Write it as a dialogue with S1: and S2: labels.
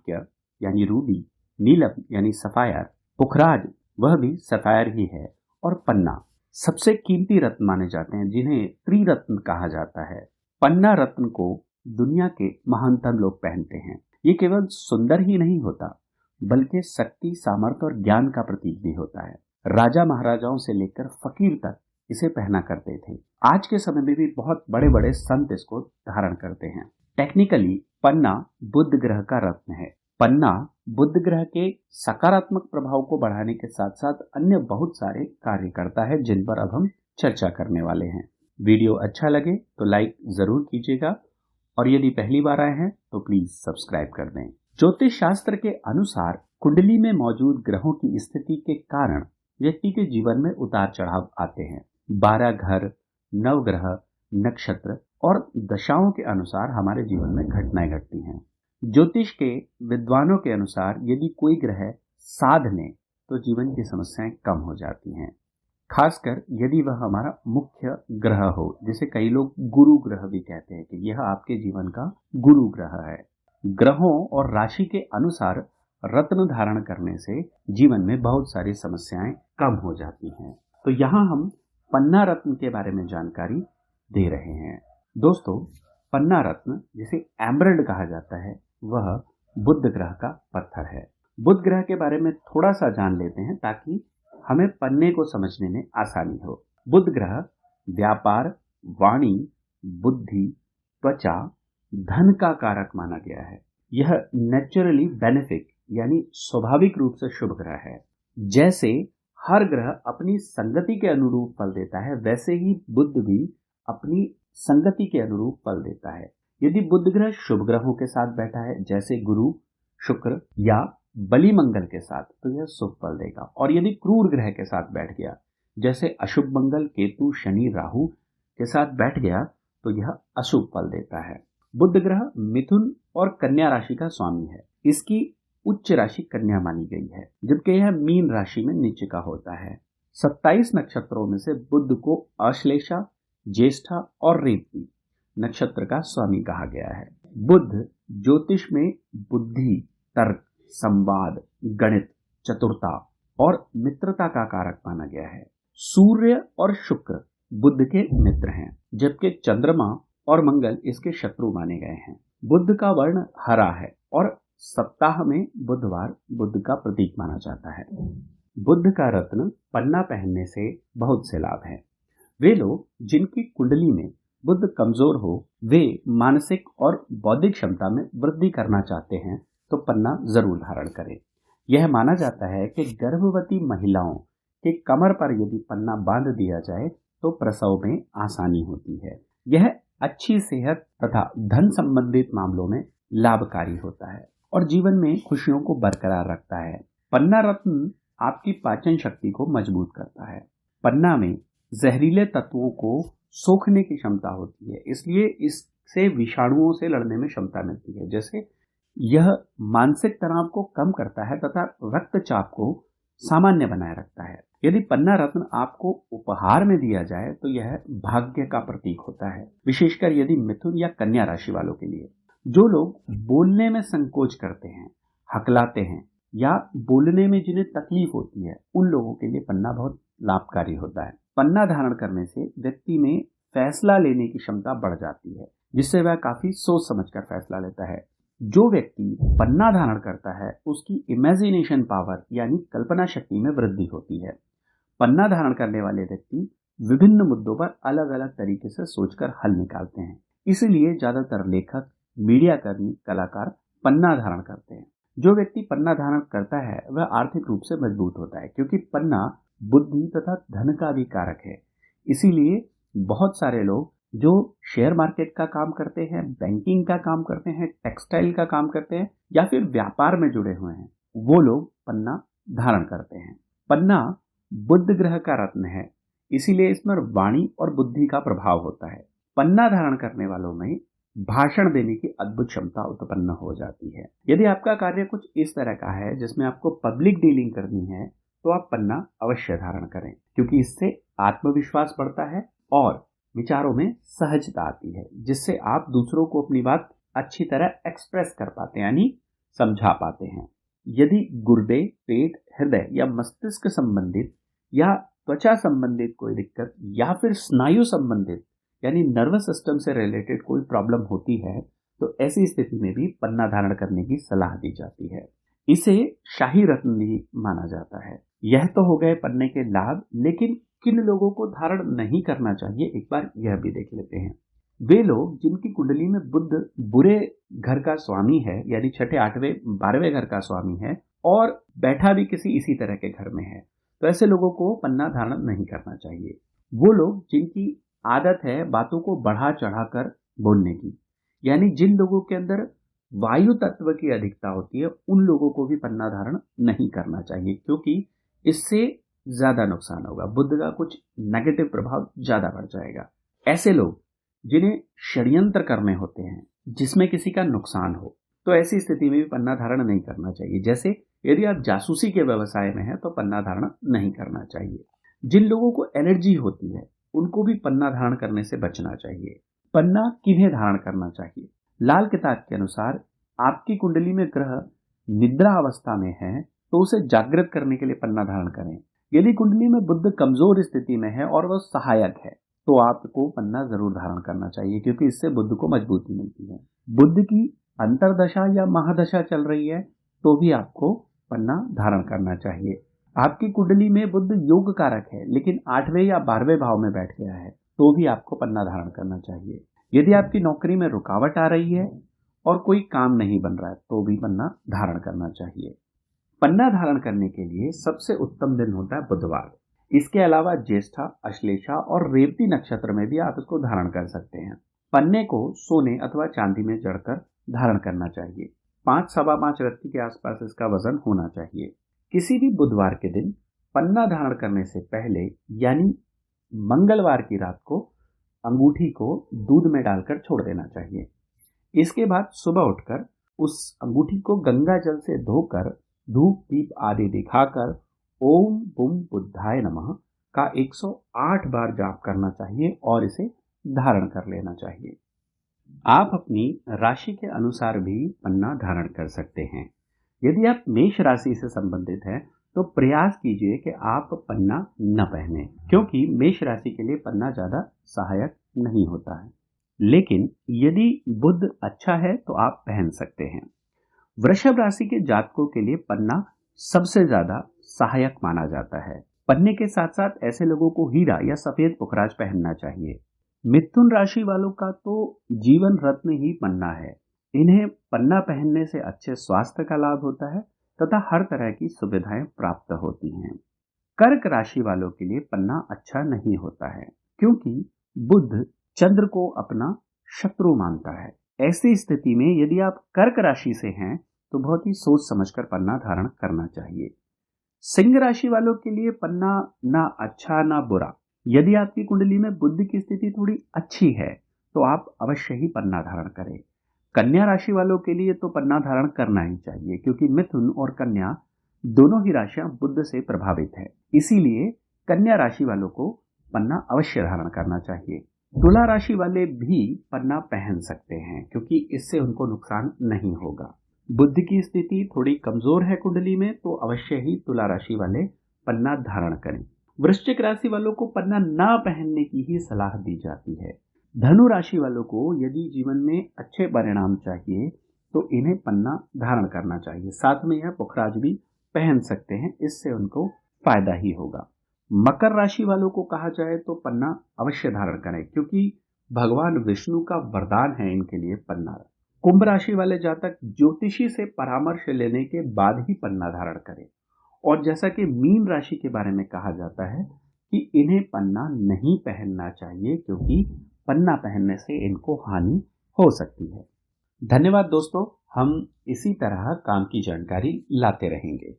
S1: माणिक्य यानी रूबी, नीलम यानी सफायर, पुखराज वह भी सफायर ही है, और पन्ना सबसे कीमती रत्न माने जाते हैं जिन्हें त्रिरत्न कहा जाता है। पन्ना रत्न को दुनिया के महानतम लोग पहनते हैं। ये केवल सुंदर ही नहीं होता बल्कि शक्ति, सामर्थ्य और ज्ञान का प्रतीक भी होता है। राजा महाराजाओं से लेकर फकीर तक इसे पहना करते थे। आज के समय में भी बहुत बड़े बड़े संत इसको धारण करते हैं। टेक्निकली पन्ना बुध ग्रह का रत्न है। पन्ना बुध ग्रह के सकारात्मक प्रभाव को बढ़ाने के साथ साथ अन्य बहुत सारे कार्य करता है जिन पर अब हम चर्चा करने वाले हैं। वीडियो अच्छा लगे तो लाइक जरूर कीजिएगा और यदि पहली बार आए हैं तो प्लीज सब्सक्राइब कर दें। ज्योतिष शास्त्र के अनुसार कुंडली में मौजूद ग्रहों की स्थिति के कारण व्यक्ति के जीवन में उतार चढ़ाव आते हैं। 12 घर, नवग्रह, नक्षत्र और दशाओं के अनुसार हमारे जीवन में घटनाएं घटती हैं। ज्योतिष के विद्वानों के अनुसार यदि कोई ग्रह साध ले तो जीवन की समस्याएं कम हो जाती हैं, खासकर यदि वह हमारा मुख्य ग्रह हो, जिसे कई लोग गुरु ग्रह भी कहते हैं कि यह आपके जीवन का गुरु ग्रह है। ग्रहों और राशि के अनुसार रत्न धारण करने से जीवन में बहुत सारी समस्याएं कम हो जाती हैं। तो यहाँ हम पन्ना रत्न के बारे में जानकारी दे रहे हैं। दोस्तों, पन्ना रत्न जिसे एमरल्ड कहा जाता है वह बुध ग्रह का पत्थर है। बुध ग्रह के बारे में थोड़ा सा जान लेते हैं ताकि हमें पन्ने को समझने में आसानी हो। बुध ग्रह व्यापार, वाणी, बुद्धि, त्वचा, धन का कारक माना गया है। यह नेचुरली बेनिफिक यानी स्वाभाविक रूप से शुभ ग्रह है। जैसे हर ग्रह अपनी संगति के अनुरूप फल देता है, वैसे ही बुध भी अपनी संगति के अनुरूप फल देता है। यदि बुध ग्रह शुभ ग्रहों के साथ बैठा है जैसे गुरु, शुक्र या बलि मंगल के साथ तो यह शुभ फल देगा, और यदि क्रूर ग्रह के साथ बैठ गया जैसे अशुभ मंगल, केतु, शनि, राहु के साथ बैठ गया तो यह अशुभ फल देता है। बुध ग्रह मिथुन और कन्या राशि का स्वामी है। इसकी उच्च राशि कन्या मानी गई है, जबकि यह मीन राशि में नीचे का होता है। 27 नक्षत्रों में से बुध को आश्लेषा, ज्येष्ठा और रेवती नक्षत्र का स्वामी कहा गया है। बुध ज्योतिष में बुद्धि, तर्क, संवाद, गणित, चतुरता और मित्रता का कारक माना गया है। सूर्य और शुक्र बुध के मित्र हैं, जबकि चंद्रमा और मंगल इसके शत्रु माने गए हैं। बुध का वर्ण हरा है और सप्ताह में बुधवार बुध का प्रतीक माना जाता है। बुध का रत्न पन्ना पहनने से बहुत से लाभ हैं। वे लोग जिनकी कुंडली में बुध कमजोर हो, वे मानसिक और बौद्धिक क्षमता में वृद्धि करना चाहते हैं तो पन्ना जरूर धारण करें। यह माना जाता है कि गर्भवती महिलाओं के कमर पर यदि पन्ना बांध दिया जाए तो प्रसव में आसानी होती है। यह अच्छी सेहत तथा धन संबंधित मामलों में लाभकारी होता है और जीवन में खुशियों को बरकरार रखता है। पन्ना रत्न आपकी पाचन शक्ति को मजबूत करता है। पन्ना में जहरीले तत्वों को सोखने की क्षमता होती है, इसलिए इससे विषाणुओं से लड़ने में क्षमता मिलती है। जैसे यह मानसिक तनाव को कम करता है तथा रक्तचाप को सामान्य बनाए रखता है। यदि पन्ना रत्न आपको उपहार में दिया जाए तो यह भाग्य का प्रतीक होता है, विशेषकर यदि मिथुन या कन्या राशि वालों के लिए। जो लोग बोलने में संकोच करते हैं, हकलाते हैं या बोलने में जिन्हें तकलीफ होती है, उन लोगों के लिए पन्ना बहुत लाभकारी होता है। पन्ना धारण करने से व्यक्ति में फैसला लेने की क्षमता बढ़ जाती है, जिससे वह काफी सोच समझकर फैसला लेता है। जो व्यक्ति पन्ना धारण करता है उसकी इमेजिनेशन पावर यानी कल्पना शक्ति में वृद्धि होती है। पन्ना धारण करने वाले व्यक्ति विभिन्न मुद्दों पर अलग अलग तरीके से सोचकर हल निकालते हैं। इसलिए ज्यादातर लेखक, मीडिया कर्मी, कलाकार पन्ना धारण करते हैं। जो व्यक्ति पन्ना धारण करता है वह आर्थिक रूप से मजबूत होता है, क्योंकि पन्ना बुद्धि तथा धन का भी कारक है। इसीलिए बहुत सारे लोग जो शेयर मार्केट का काम करते हैं, बैंकिंग का काम करते हैं, टेक्सटाइल का काम करते हैं या फिर व्यापार में जुड़े हुए हैं, वो लोग पन्ना धारण करते हैं। पन्ना बुध ग्रह का रत्न है, इसीलिए इसमें वाणी और बुद्धि का प्रभाव होता है। पन्ना धारण करने वालों में भाषण देने की अद्भुत क्षमता उत्पन्न हो जाती है। यदि आपका कार्य कुछ इस तरह का है जिसमें आपको पब्लिक डीलिंग करनी है तो आप पन्ना अवश्य धारण करें, क्योंकि इससे आत्मविश्वास बढ़ता है और विचारों में सहजता आती है, जिससे आप दूसरों को अपनी बात अच्छी तरह एक्सप्रेस कर पाते हैं, यानी समझा पाते हैं। यदि गुर्दे, पेट, हृदय या मस्तिष्क संबंधित या त्वचा संबंधित कोई दिक्कत या फिर स्नायु संबंधित यानी नर्वस सिस्टम से रिलेटेड कोई प्रॉब्लम होती है तो ऐसी स्थिति में भी पन्ना धारण करने की सलाह दी जाती है। इसे शाही रत्न भी माना जाता है। यह तो हो गए पन्ने के लाभ, लेकिन किन लोगों को धारण नहीं करना चाहिए एक बार यह भी देख लेते हैं। वे लोग जिनकी कुंडली में बुध बुरे घर का स्वामी है, यानी छठे, आठवें, 12वें घर का स्वामी है और बैठा भी किसी इसी तरह के घर में है, तो ऐसे लोगों को पन्ना धारण नहीं करना चाहिए। वो लोग जिनकी आदत है बातों को बढ़ा चढ़ाकर बोलने की, यानी जिन लोगों के अंदर वायु तत्व की अधिकता होती है, उन लोगों को भी पन्ना धारण नहीं करना चाहिए, क्योंकि इससे ज्यादा नुकसान होगा। बुध का कुछ नेगेटिव प्रभाव ज्यादा बढ़ जाएगा। ऐसे लोग जिन्हें षड्यंत्र करने होते हैं जिसमें किसी का नुकसान हो, तो ऐसी स्थिति में भी पन्ना धारण नहीं करना चाहिए। जैसे यदि आप जासूसी के व्यवसाय में हैं तो पन्ना धारण नहीं करना चाहिए। जिन लोगों को एलर्जी होती है उनको भी पन्ना धारण करने से बचना चाहिए। पन्ना किन्हें धारण करना चाहिए? लाल किताब के अनुसार आपकी कुंडली में ग्रह निद्रा अवस्था में है तो उसे जागृत करने के लिए पन्ना धारण करें। यदि कुंडली में बुध कमजोर स्थिति में है और वह सहायक है तो आपको पन्ना जरूर धारण करना चाहिए, क्योंकि इससे बुध को मजबूती मिलती है। बुध की अंतरदशा या महादशा चल रही है तो भी आपको पन्ना धारण करना चाहिए। आपकी कुंडली में बुध योग कारक है लेकिन 8वें या 12वें भाव में बैठ गया है तो भी आपको पन्ना धारण करना चाहिए। यदि आपकी नौकरी में रुकावट आ रही है और कोई काम नहीं बन रहा है तो भी पन्ना धारण करना चाहिए। पन्ना धारण करने के लिए सबसे उत्तम दिन होता है बुधवार। इसके अलावा ज्येष्ठा, अश्लेषा और रेवती नक्षत्र में भी आप इसको धारण कर सकते हैं। पन्ने को सोने अथवा चांदी में जड़कर धारण करना चाहिए। 5 सवा 5 रत्ती के आसपास इसका वजन होना चाहिए। किसी भी बुधवार के दिन पन्ना धारण करने से पहले यानी मंगलवार की रात को अंगूठी को दूध में डालकर छोड़ देना चाहिए। इसके बाद सुबह उठकर उस अंगूठी को गंगा जल से धोकर धूप दीप आदि दिखाकर ओम बुम बुद्धाय नमः का 108 बार जाप करना चाहिए और इसे धारण कर लेना चाहिए। आप अपनी राशि के अनुसार भी पन्ना धारण कर सकते हैं। यदि आप मेष राशि से संबंधित हैं तो प्रयास कीजिए कि आप पन्ना न पहने, क्योंकि मेष राशि के लिए पन्ना ज्यादा सहायक नहीं होता है। लेकिन यदि बुध अच्छा है तो आप पहन सकते हैं। वृषभ राशि के जातकों के लिए पन्ना सबसे ज्यादा सहायक माना जाता है। पन्ने के साथ साथ ऐसे लोगों को हीरा या सफेद पुखराज पहनना चाहिए। मिथुन राशि वालों का तो जीवन रत्न ही पन्ना है। इन्हें पन्ना पहनने से अच्छे स्वास्थ्य का लाभ होता है तथा हर तरह की सुविधाएं प्राप्त होती हैं। कर्क राशि वालों के लिए पन्ना अच्छा नहीं होता है, क्योंकि बुध चंद्र को अपना शत्रु मानता है। ऐसी स्थिति में यदि आप कर्क राशि से हैं तो बहुत ही सोच समझकर पन्ना धारण करना चाहिए। सिंह राशि वालों के लिए पन्ना ना अच्छा ना बुरा। यदि आपकी कुंडली में बुध की स्थिति थोड़ी अच्छी है तो आप अवश्य ही पन्ना धारण करें। कन्या राशि वालों के लिए तो पन्ना धारण करना ही चाहिए, क्योंकि मिथुन और कन्या दोनों ही राशियां बुध से प्रभावित है। इसीलिए कन्या राशि वालों को पन्ना अवश्य धारण करना चाहिए। तुला राशि वाले भी पन्ना पहन सकते हैं, क्योंकि इससे उनको नुकसान नहीं होगा। बुध की स्थिति थोड़ी कमजोर है कुंडली में तो अवश्य ही तुला राशि वाले पन्ना धारण करें। वृश्चिक राशि वालों को पन्ना ना पहनने की ही सलाह दी जाती है। धनु राशि वालों को यदि जीवन में अच्छे परिणाम चाहिए तो इन्हें पन्ना धारण करना चाहिए। साथ में यह पुखराज भी पहन सकते हैं, इससे उनको फायदा ही होगा। मकर राशि वालों को कहा जाए तो पन्ना अवश्य धारण करें, क्योंकि भगवान विष्णु का वरदान है इनके लिए पन्ना। कुंभ राशि वाले जातक ज्योतिषी से परामर्श लेने के बाद ही पन्ना धारण करें। और जैसा कि मीन राशि के बारे में कहा जाता है कि इन्हें पन्ना नहीं पहनना चाहिए, क्योंकि पन्ना पहनने से इनको हानि हो सकती है। धन्यवाद दोस्तों, हम इसी तरह काम की जानकारी लाते रहेंगे।